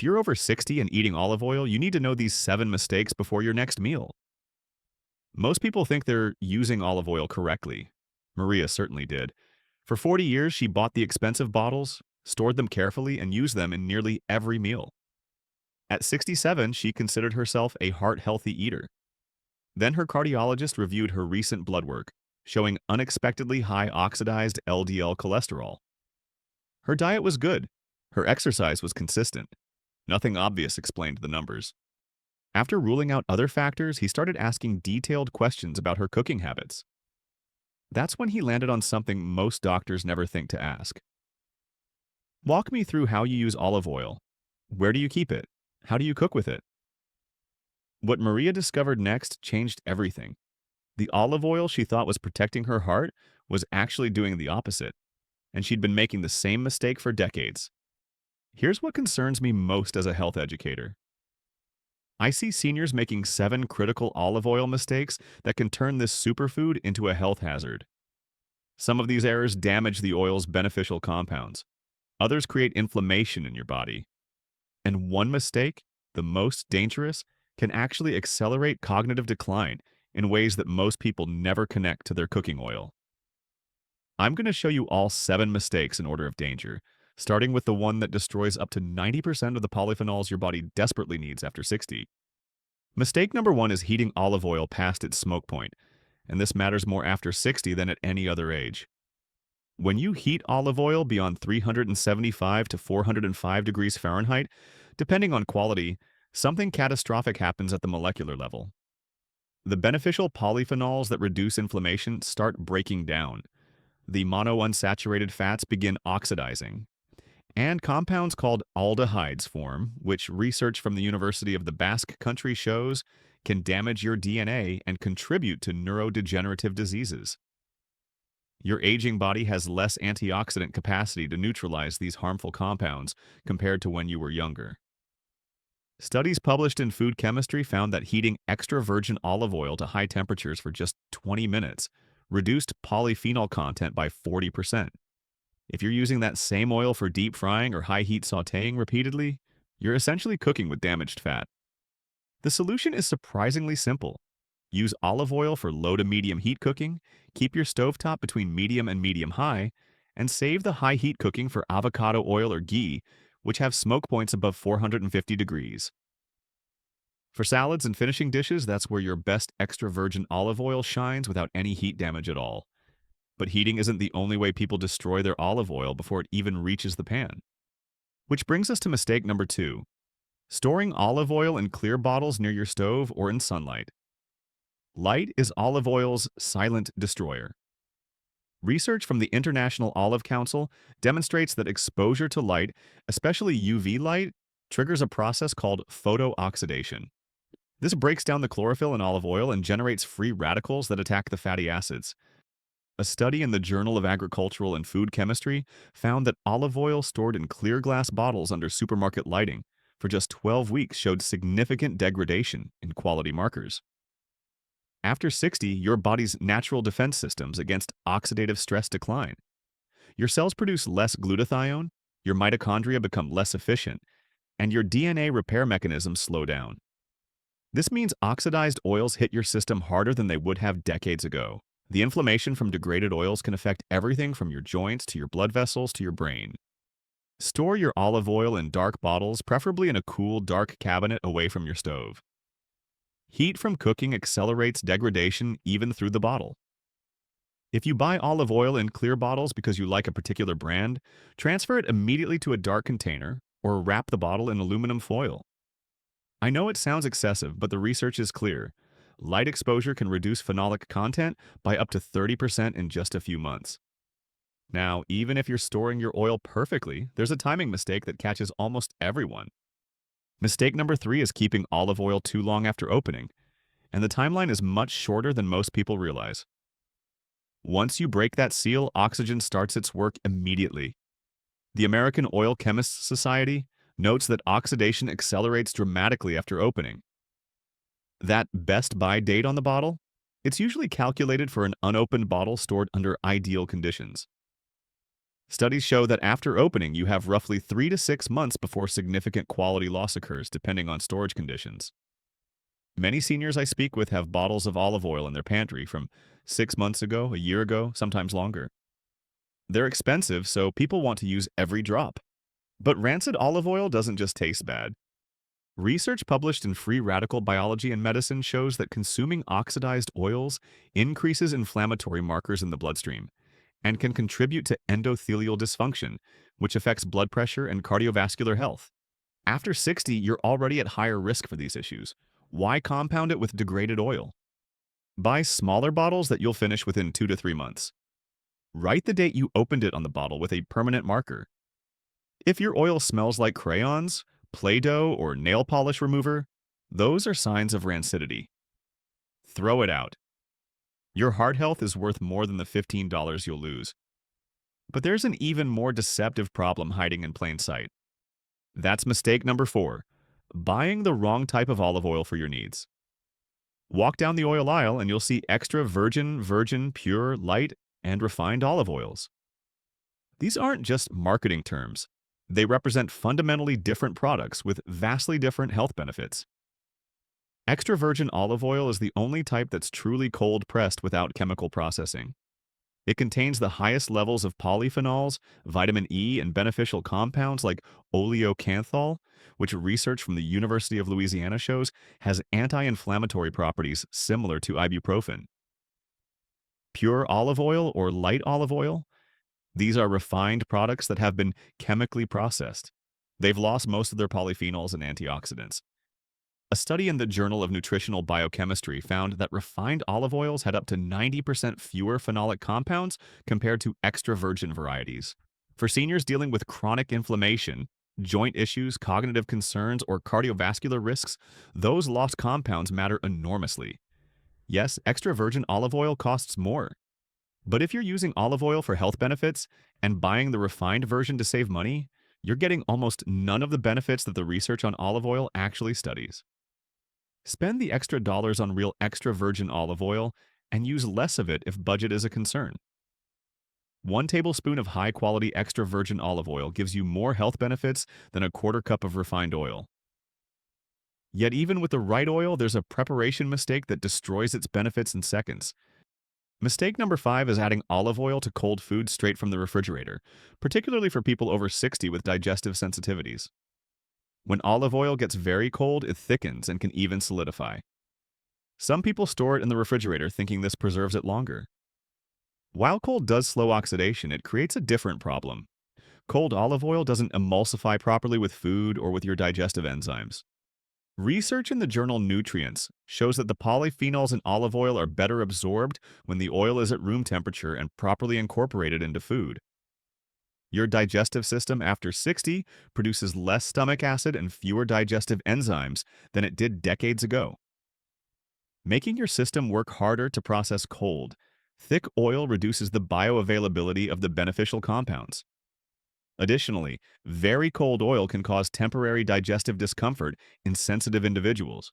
you're over 60 and eating olive oil, you need to know these 7 mistakes before your next meal. Most people think they're using olive oil correctly. Maria certainly did. For 40 years, she bought the expensive bottles, stored them carefully, and used them in nearly every meal. At 67, she considered herself a heart-healthy eater. Then her cardiologist reviewed her recent blood work, showing unexpectedly high oxidized LDL cholesterol. Her diet was good. Her exercise was consistent. Nothing obvious explained the numbers. After ruling out other factors, he started asking detailed questions about her cooking habits. That's when he landed on something most doctors never think to ask. Walk me through how you use olive oil. Where do you keep it? How do you cook with it? What Maria discovered next changed everything. The olive oil she thought was protecting her heart was actually doing the opposite, and she'd been making the same mistake for decades. Here's what concerns me most as a health educator. I see seniors making 7 critical olive oil mistakes that can turn this superfood into a health hazard. Some of these errors damage the oil's beneficial compounds. Others create inflammation in your body. And one mistake, the most dangerous, can actually accelerate cognitive decline in ways that most people never connect to their cooking oil. I'm going to show you all 7 mistakes in order of danger, starting with the one that destroys up to 90% of the polyphenols your body desperately needs after 60. Mistake number 1 is heating olive oil past its smoke point, and this matters more after 60 than at any other age. When you heat olive oil beyond 375 to 405 degrees Fahrenheit, depending on quality, something catastrophic happens at the molecular level. The beneficial polyphenols that reduce inflammation start breaking down. The monounsaturated fats begin oxidizing, and compounds called aldehydes form, which research from the University of the Basque Country shows can damage your DNA and contribute to neurodegenerative diseases. Your aging body has less antioxidant capacity to neutralize these harmful compounds compared to when you were younger. Studies published in Food Chemistry found that heating extra virgin olive oil to high temperatures for just 20 minutes reduced polyphenol content by 40%. If you're using that same oil for deep frying or high-heat sautéing repeatedly, you're essentially cooking with damaged fat. The solution is surprisingly simple. Use olive oil for low to medium heat cooking, keep your stovetop between medium and medium-high, and save the high-heat cooking for avocado oil or ghee, which have smoke points above 450 degrees. For salads and finishing dishes, that's where your best extra virgin olive oil shines without any heat damage at all. But heating isn't the only way people destroy their olive oil before it even reaches the pan. Which brings us to mistake number 2, storing olive oil in clear bottles near your stove or in sunlight. Light is olive oil's silent destroyer. Research from the International Olive Council demonstrates that exposure to light, especially UV light, triggers a process called photooxidation. This breaks down the chlorophyll in olive oil and generates free radicals that attack the fatty acids. A study in the Journal of Agricultural and Food Chemistry found that olive oil stored in clear glass bottles under supermarket lighting for just 12 weeks showed significant degradation in quality markers. After 60, your body's natural defense systems against oxidative stress decline. Your cells produce less glutathione, your mitochondria become less efficient, and your DNA repair mechanisms slow down. This means oxidized oils hit your system harder than they would have decades ago. The inflammation from degraded oils can affect everything from your joints to your blood vessels to your brain. Store your olive oil in dark bottles, preferably in a cool, dark cabinet away from your stove. Heat from cooking accelerates degradation even through the bottle. If you buy olive oil in clear bottles because you like a particular brand, transfer it immediately to a dark container or wrap the bottle in aluminum foil. I know it sounds excessive, but the research is clear. Light exposure can reduce phenolic content by up to 30% in just a few months. Now, even if you're storing your oil perfectly, there's a timing mistake that catches almost everyone. Mistake number 3 is keeping olive oil too long after opening, and the timeline is much shorter than most people realize. Once you break that seal, oxygen starts its work immediately. The American Oil Chemists Society notes that oxidation accelerates dramatically after opening. That best buy date on the bottle? It's usually calculated for an unopened bottle stored under ideal conditions. Studies show that after opening, you have roughly 3 to 6 months before significant quality loss occurs, depending on storage conditions. Many seniors I speak with have bottles of olive oil in their pantry from 6 months ago, a year ago, sometimes longer. They're expensive, so people want to use every drop. But rancid olive oil doesn't just taste bad. Research published in Free Radical Biology and Medicine shows that consuming oxidized oils increases inflammatory markers in the bloodstream and can contribute to endothelial dysfunction, which affects blood pressure and cardiovascular health. After 60, you're already at higher risk for these issues. Why compound it with degraded oil? Buy smaller bottles that you'll finish within 2 to 3 months. Write the date you opened it on the bottle with a permanent marker. If your oil smells like crayons, Play-Doh, or nail polish remover, those are signs of rancidity. Throw it out. Your heart health is worth more than the $15 you'll lose. But there's an even more deceptive problem hiding in plain sight. That's mistake number 4, buying the wrong type of olive oil for your needs. Walk down the oil aisle and you'll see extra virgin, pure, light, and refined olive oils. These aren't just marketing terms. They represent fundamentally different products with vastly different health benefits. Extra virgin olive oil is the only type that's truly cold pressed without chemical processing. It contains the highest levels of polyphenols, vitamin E, and beneficial compounds like oleocanthal, which research from the University of Louisiana shows has anti-inflammatory properties similar to ibuprofen. Pure olive oil or light olive oil, these are refined products that have been chemically processed. They've lost most of their polyphenols and antioxidants. A study in the Journal of Nutritional Biochemistry found that refined olive oils had up to 90% fewer phenolic compounds compared to extra virgin varieties. For seniors dealing with chronic inflammation, joint issues, cognitive concerns, or cardiovascular risks, those lost compounds matter enormously. Yes, extra virgin olive oil costs more. But if you're using olive oil for health benefits and buying the refined version to save money, you're getting almost none of the benefits that the research on olive oil actually studies. Spend the extra dollars on real extra virgin olive oil and use less of it if budget is a concern. 1 tablespoon of high-quality extra virgin olive oil gives you more health benefits than a quarter cup of refined oil. Yet even with the right oil, there's a preparation mistake that destroys its benefits in seconds. Mistake number 5 is adding olive oil to cold food straight from the refrigerator, particularly for people over 60 with digestive sensitivities. When olive oil gets very cold, it thickens and can even solidify. Some people store it in the refrigerator thinking this preserves it longer. While cold does slow oxidation, it creates a different problem. Cold olive oil doesn't emulsify properly with food or with your digestive enzymes. Research in the journal Nutrients shows that the polyphenols in olive oil are better absorbed when the oil is at room temperature and properly incorporated into food. Your digestive system after 60 produces less stomach acid and fewer digestive enzymes than it did decades ago. Making your system work harder to process cold, thick oil reduces the bioavailability of the beneficial compounds. Additionally, very cold oil can cause temporary digestive discomfort in sensitive individuals.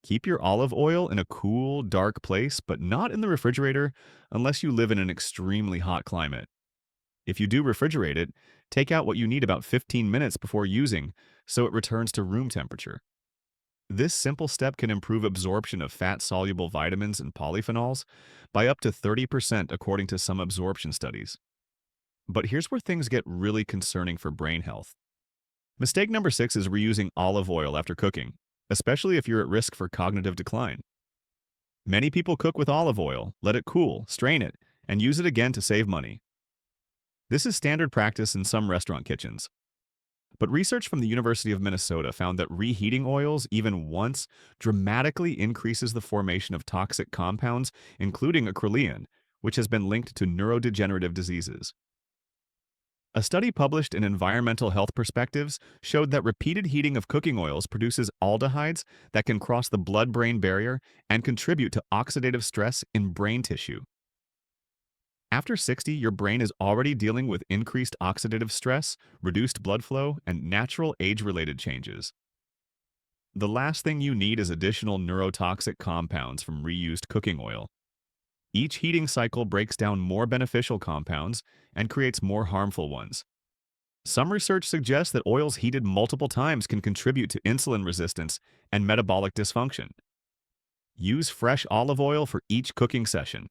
Keep your olive oil in a cool, dark place, but not in the refrigerator unless you live in an extremely hot climate. If you do refrigerate it, take out what you need about 15 minutes before using so it returns to room temperature. This simple step can improve absorption of fat-soluble vitamins and polyphenols by up to 30% according to some absorption studies. But here's where things get really concerning for brain health. Mistake number 6 is reusing olive oil after cooking, especially if you're at risk for cognitive decline. Many people cook with olive oil, let it cool, strain it, and use it again to save money. This is standard practice in some restaurant kitchens. But research from the University of Minnesota found that reheating oils, even once, dramatically increases the formation of toxic compounds, including acrolein, which has been linked to neurodegenerative diseases. A study published in Environmental Health Perspectives showed that repeated heating of cooking oils produces aldehydes that can cross the blood-brain barrier and contribute to oxidative stress in brain tissue. After 60, your brain is already dealing with increased oxidative stress, reduced blood flow, and natural age-related changes. The last thing you need is additional neurotoxic compounds from reused cooking oil. Each heating cycle breaks down more beneficial compounds and creates more harmful ones. Some research suggests that oils heated multiple times can contribute to insulin resistance and metabolic dysfunction. Use fresh olive oil for each cooking session.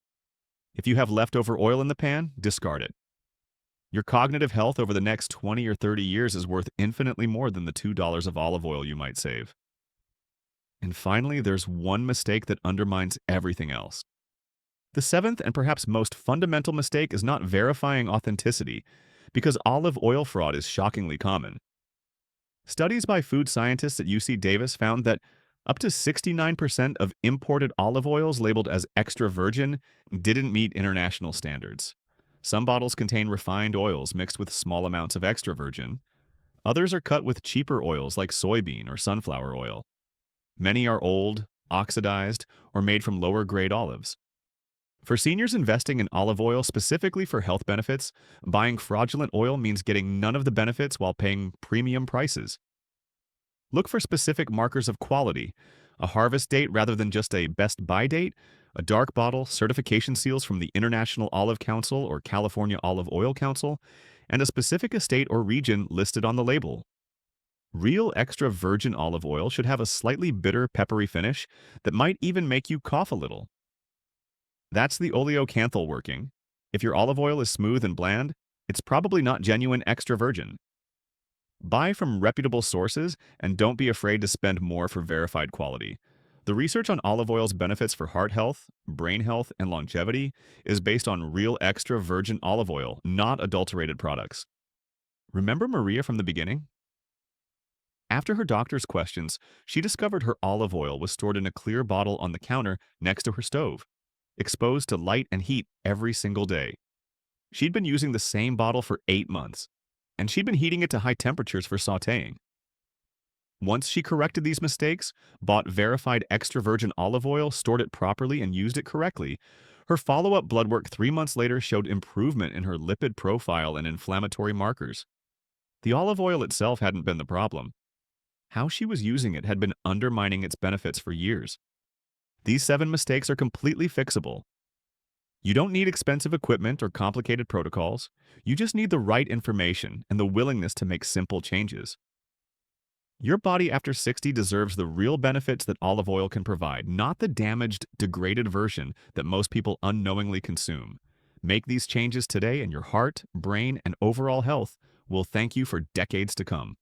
If you have leftover oil in the pan, discard it. Your cognitive health over the next 20 or 30 years is worth infinitely more than the $2 of olive oil you might save. And finally, there's one mistake that undermines everything else. The seventh and perhaps most fundamental mistake is not verifying authenticity, because olive oil fraud is shockingly common. Studies by food scientists at UC Davis found that up to 69% of imported olive oils labeled as extra virgin didn't meet international standards. Some bottles contain refined oils mixed with small amounts of extra virgin. Others are cut with cheaper oils like soybean or sunflower oil. Many are old, oxidized, or made from lower-grade olives. For seniors investing in olive oil specifically for health benefits, buying fraudulent oil means getting none of the benefits while paying premium prices. Look for specific markers of quality, a harvest date rather than just a best buy date, a dark bottle, certification seals from the International Olive Council or California Olive Oil Council, and a specific estate or region listed on the label. Real extra virgin olive oil should have a slightly bitter, peppery finish that might even make you cough a little. That's the oleocanthal working. If your olive oil is smooth and bland, it's probably not genuine extra virgin. Buy from reputable sources and don't be afraid to spend more for verified quality. The research on olive oil's benefits for heart health, brain health, and longevity is based on real extra virgin olive oil, not adulterated products. Remember Maria from the beginning? After her doctor's questions, she discovered her olive oil was stored in a clear bottle on the counter next to her stove, exposed to light and heat every single day. She'd been using the same bottle for 8 months, and she'd been heating it to high temperatures for sautéing. Once she corrected these mistakes, bought verified extra virgin olive oil, stored it properly, and used it correctly, her follow-up blood work 3 months later showed improvement in her lipid profile and inflammatory markers. The olive oil itself hadn't been the problem. How she was using it had been undermining its benefits for years. These 7 mistakes are completely fixable. You don't need expensive equipment or complicated protocols. You just need the right information and the willingness to make simple changes. Your body after 60 deserves the real benefits that olive oil can provide, not the damaged, degraded version that most people unknowingly consume. Make these changes today and your heart, brain, and overall health will thank you for decades to come.